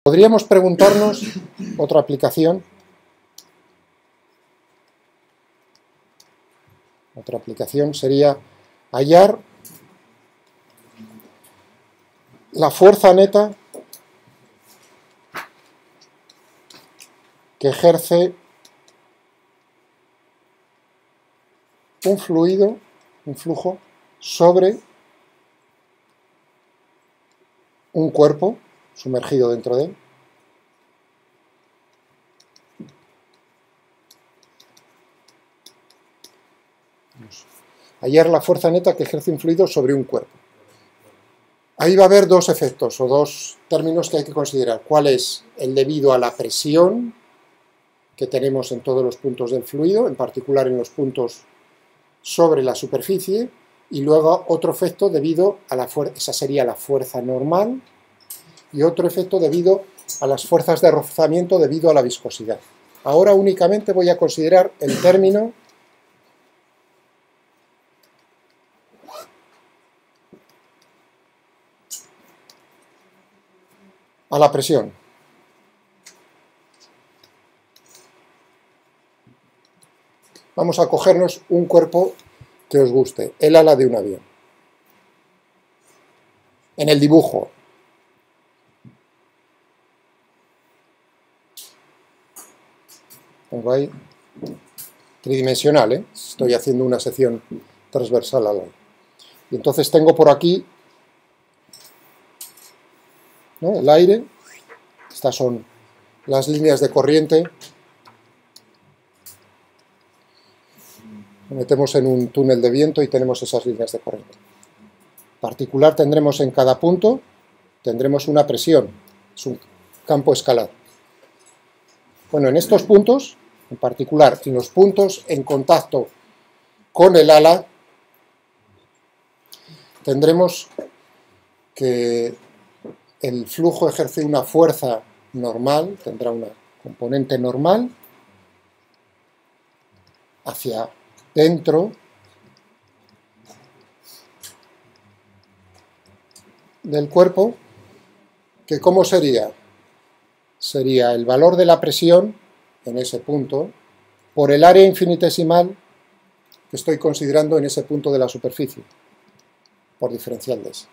Podríamos preguntarnos, otra aplicación sería hallar la fuerza neta que ejerce un fluido, un flujo, sobre un cuerpo sumergido dentro de él. Hallar la fuerza neta que ejerce un fluido sobre un cuerpo. Ahí va a haber dos efectos o dos términos que hay que considerar. ¿Cuál es el debido a la presión que tenemos en todos los puntos del fluido, en particular en los puntos sobre la superficie? Y luego otro efecto debido a la fuerza, esa sería la fuerza normal, y otro efecto debido a las fuerzas de rozamiento debido a la viscosidad. Ahora únicamente voy a considerar el término a la presión. Vamos a cogernos un cuerpo que os guste, el ala de un avión. En el dibujo. Tengo ahí tridimensional, ¿eh? Estoy haciendo una sección transversal al ala. Y entonces tengo por aquí, ¿no?, el aire. Estas son las líneas de corriente. Nos metemos en un túnel de viento y tenemos esas líneas de corriente. En particular tendremos en cada punto, tendremos una presión, es un campo escalar. Bueno, en estos puntos, en particular en los puntos en contacto con el ala, tendremos que el flujo ejerce una fuerza normal, tendrá una componente normal hacia dentro del cuerpo, que ¿cómo sería? Sería el valor de la presión en ese punto por el área infinitesimal que estoy considerando en ese punto de la superficie, por diferencial de ese.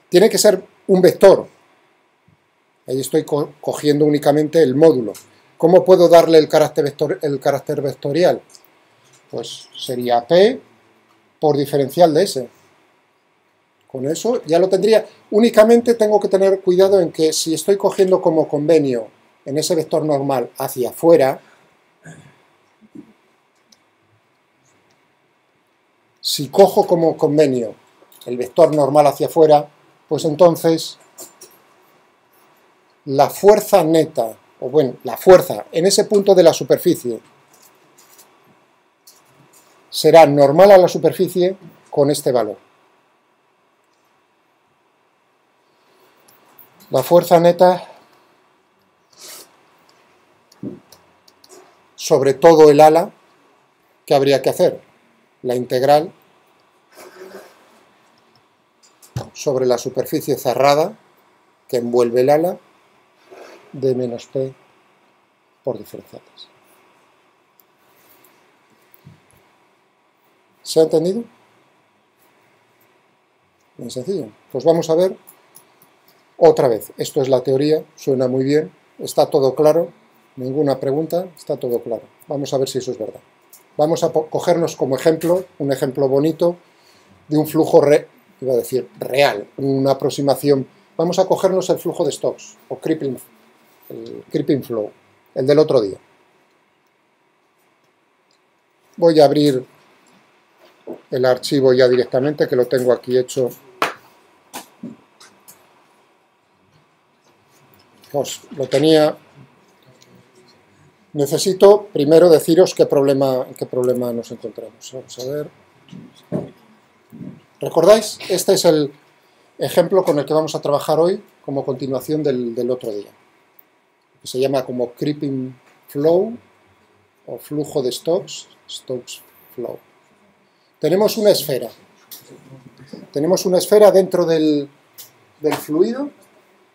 Tiene que ser un vector. Ahí estoy cogiendo únicamente el módulo. ¿Cómo puedo darle el carácter vectorial? Pues sería P por diferencial de S. Con eso ya lo tendría. Únicamente tengo que tener cuidado en que si estoy cogiendo como convenio en ese vector normal hacia afuera, si cojo como convenio el vector normal hacia afuera, pues entonces la fuerza neta, o bueno, la fuerza en ese punto de la superficie será normal a la superficie con este valor. La fuerza neta sobre todo el ala, ¿qué habría que hacer? La integral sobre la superficie cerrada que envuelve el ala de menos P por diferenciales. ¿Se ha entendido? Bien sencillo. Pues vamos a ver otra vez. Esto es la teoría, suena muy bien, está todo claro, ninguna pregunta, está todo claro. Vamos a ver si eso es verdad. Vamos a cogernos como ejemplo, un ejemplo bonito de un flujo real, una aproximación. Vamos a cogernos el flujo de Stokes, o el creeping flow, el del otro día. Voy a abrir el archivo ya directamente, que lo tengo aquí hecho. Pues lo tenía. Necesito primero deciros en qué problema nos encontramos. Vamos a ver. ¿Recordáis? Este es el ejemplo con el que vamos a trabajar hoy como continuación del otro día. Que se llama como creeping flow o flujo de Stokes, Stokes flow. Tenemos una esfera. Tenemos una esfera dentro del fluido.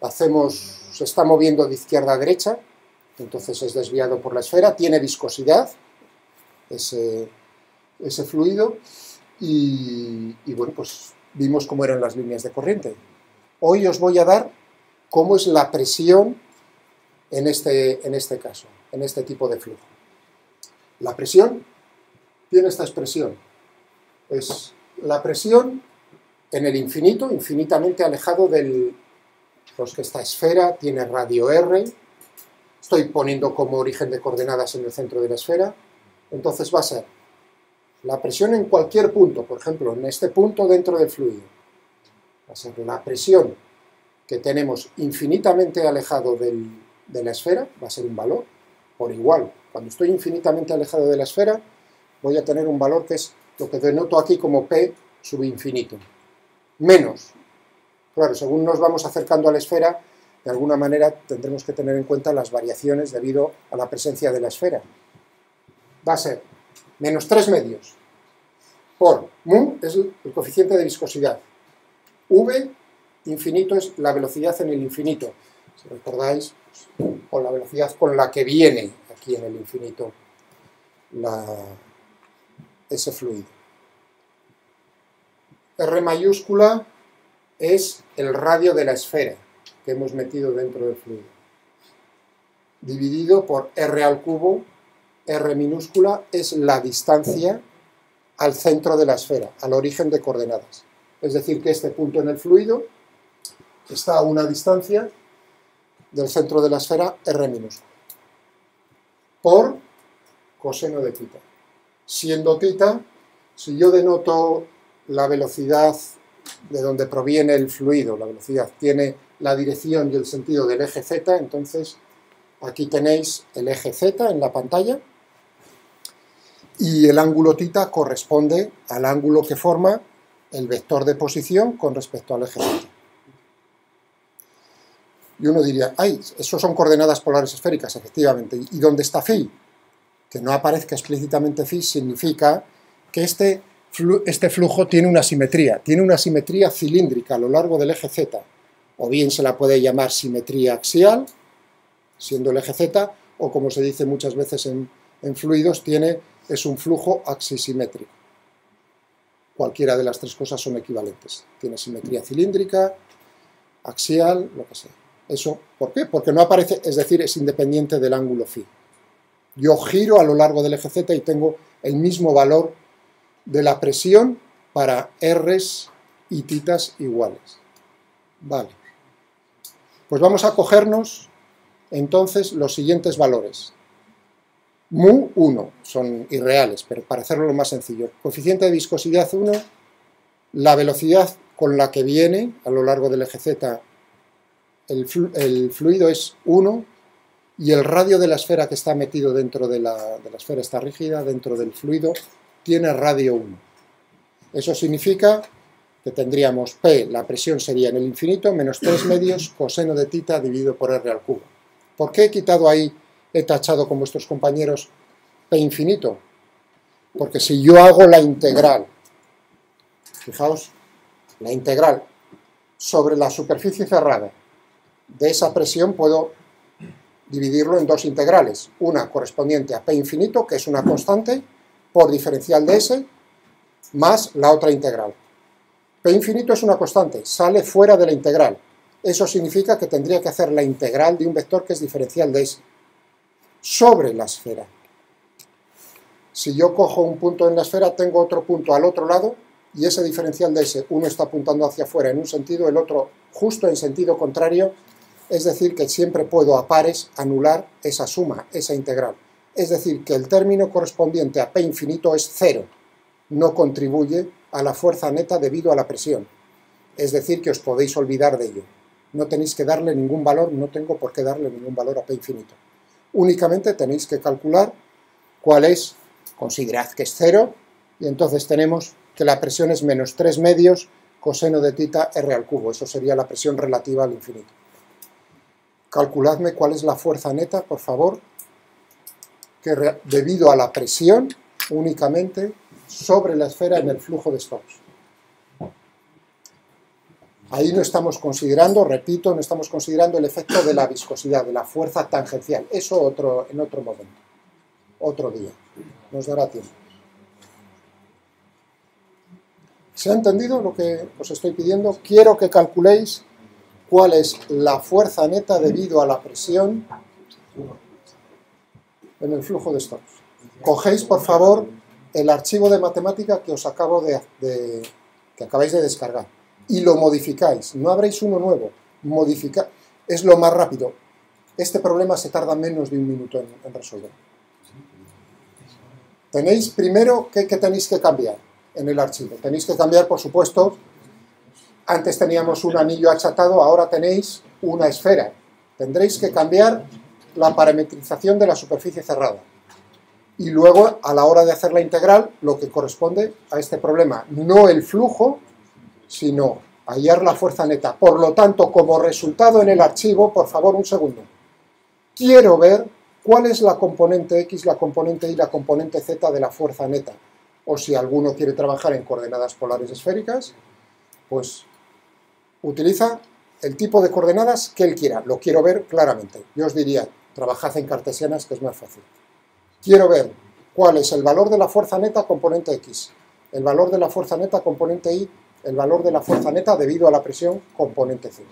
Hacemos se está moviendo de izquierda a derecha, entonces es desviado por la esfera, tiene viscosidad, ese fluido, y bueno, pues vimos cómo eran las líneas de corriente. Hoy os voy a dar cómo es la presión en este caso, en este tipo de flujo. La presión tiene esta expresión, es la presión en el infinito, infinitamente alejado del... Pues que esta esfera tiene radio R, estoy poniendo como origen de coordenadas en el centro de la esfera, entonces va a ser la presión en cualquier punto, por ejemplo, en este punto dentro del fluido, va a ser la presión que tenemos infinitamente alejado de la esfera, va a ser un valor, por igual, cuando estoy infinitamente alejado de la esfera, voy a tener un valor que es lo que denoto aquí como P sub infinito, menos. Claro, según nos vamos acercando a la esfera, de alguna manera tendremos que tener en cuenta las variaciones debido a la presencia de la esfera. Va a ser menos 3 medios por mu es el coeficiente de viscosidad. V infinito es la velocidad en el infinito. Si recordáis, con la velocidad con la que viene aquí en el infinito ese fluido. R mayúscula es el radio de la esfera que hemos metido dentro del fluido, dividido por R al cubo. R minúscula es la distancia al centro de la esfera, al origen de coordenadas. Es decir, que este punto en el fluido está a una distancia del centro de la esfera R minúscula, por coseno de tita. Siendo tita, si yo denoto la velocidad de donde proviene el fluido, la velocidad tiene la dirección y el sentido del eje Z, entonces aquí tenéis el eje Z en la pantalla, y el ángulo tita corresponde al ángulo que forma el vector de posición con respecto al eje Z. Y uno diría, ¡ay! Eso son coordenadas polares esféricas, efectivamente. ¿Y dónde está phi? Que no aparezca explícitamente phi significa que este flujo tiene una simetría cilíndrica a lo largo del eje Z, o bien se la puede llamar simetría axial, siendo el eje Z, o como se dice muchas veces en fluidos, es un flujo axisimétrico. Cualquiera de las tres cosas son equivalentes. Tiene simetría cilíndrica, axial, lo que sea. Eso, ¿por qué? Porque no aparece, es decir, es independiente del ángulo phi. Yo giro a lo largo del eje Z y tengo el mismo valor de la presión para R's y titas iguales. Vale. Pues vamos a cogernos entonces los siguientes valores. Mu 1, son irreales, pero para hacerlo lo más sencillo. Coeficiente de viscosidad 1, la velocidad con la que viene a lo largo del eje Z el fluido es 1, y el radio de la esfera que está metido dentro de la esfera, está rígida, dentro del fluido, tiene radio 1. Eso significa que tendríamos P, la presión sería en el infinito, menos 3 medios coseno de tita dividido por R al cubo. ¿Por qué he quitado ahí, he tachado con vuestros compañeros P infinito? Porque si yo hago la integral, fijaos, la integral sobre la superficie cerrada de esa presión, puedo dividirlo en dos integrales, una correspondiente a P infinito, que es una constante, por diferencial de S, más la otra integral. P infinito es una constante, sale fuera de la integral. Eso significa que tendría que hacer la integral de un vector que es diferencial de S, sobre la esfera. Si yo cojo un punto en la esfera, tengo otro punto al otro lado, y ese diferencial de S, uno está apuntando hacia afuera en un sentido, el otro justo en sentido contrario. Es decir, que siempre puedo a pares anular esa suma, esa integral. Es decir, que el término correspondiente a P infinito es 0. No contribuye a la fuerza neta debido a la presión. Es decir, que os podéis olvidar de ello. No tenéis que darle ningún valor, no tengo por qué darle ningún valor a P infinito. Únicamente tenéis que calcular cuál es, considerad que es 0, y entonces tenemos que la presión es menos 3 medios coseno de tita R al cubo. Eso sería la presión relativa al infinito. Calculadme cuál es la fuerza neta, por favor, que debido a la presión únicamente sobre la esfera en el flujo de Stokes. Ahí no estamos considerando, repito, no estamos considerando el efecto de la viscosidad, de la fuerza tangencial. Eso en otro momento, otro día. Nos dará tiempo. ¿Se ha entendido lo que os estoy pidiendo? Quiero que calculéis cuál es la fuerza neta debido a la presión en el flujo de Stokes. Cogéis, por favor, el archivo de matemática que os que acabáis de descargar y lo modificáis. No abréis uno nuevo. Es lo más rápido. Este problema se tarda menos de un minuto en resolver. Tenéis primero que tenéis que cambiar en el archivo. Tenéis que cambiar, por supuesto, antes teníamos un anillo achatado, ahora tenéis una esfera. Tendréis que cambiar la parametrización de la superficie cerrada. Y luego, a la hora de hacer la integral, lo que corresponde a este problema, no el flujo, sino hallar la fuerza neta. Por lo tanto, como resultado en el archivo, por favor, un segundo. Quiero ver cuál es la componente X, la componente Y, la componente Z de la fuerza neta. O si alguno quiere trabajar en coordenadas polares esféricas, pues utiliza el tipo de coordenadas que él quiera. Lo quiero ver claramente. Yo os diría, trabajad en cartesianas, que es más fácil. Quiero ver cuál es el valor de la fuerza neta componente X, el valor de la fuerza neta componente Y, el valor de la fuerza neta debido a la presión componente Z.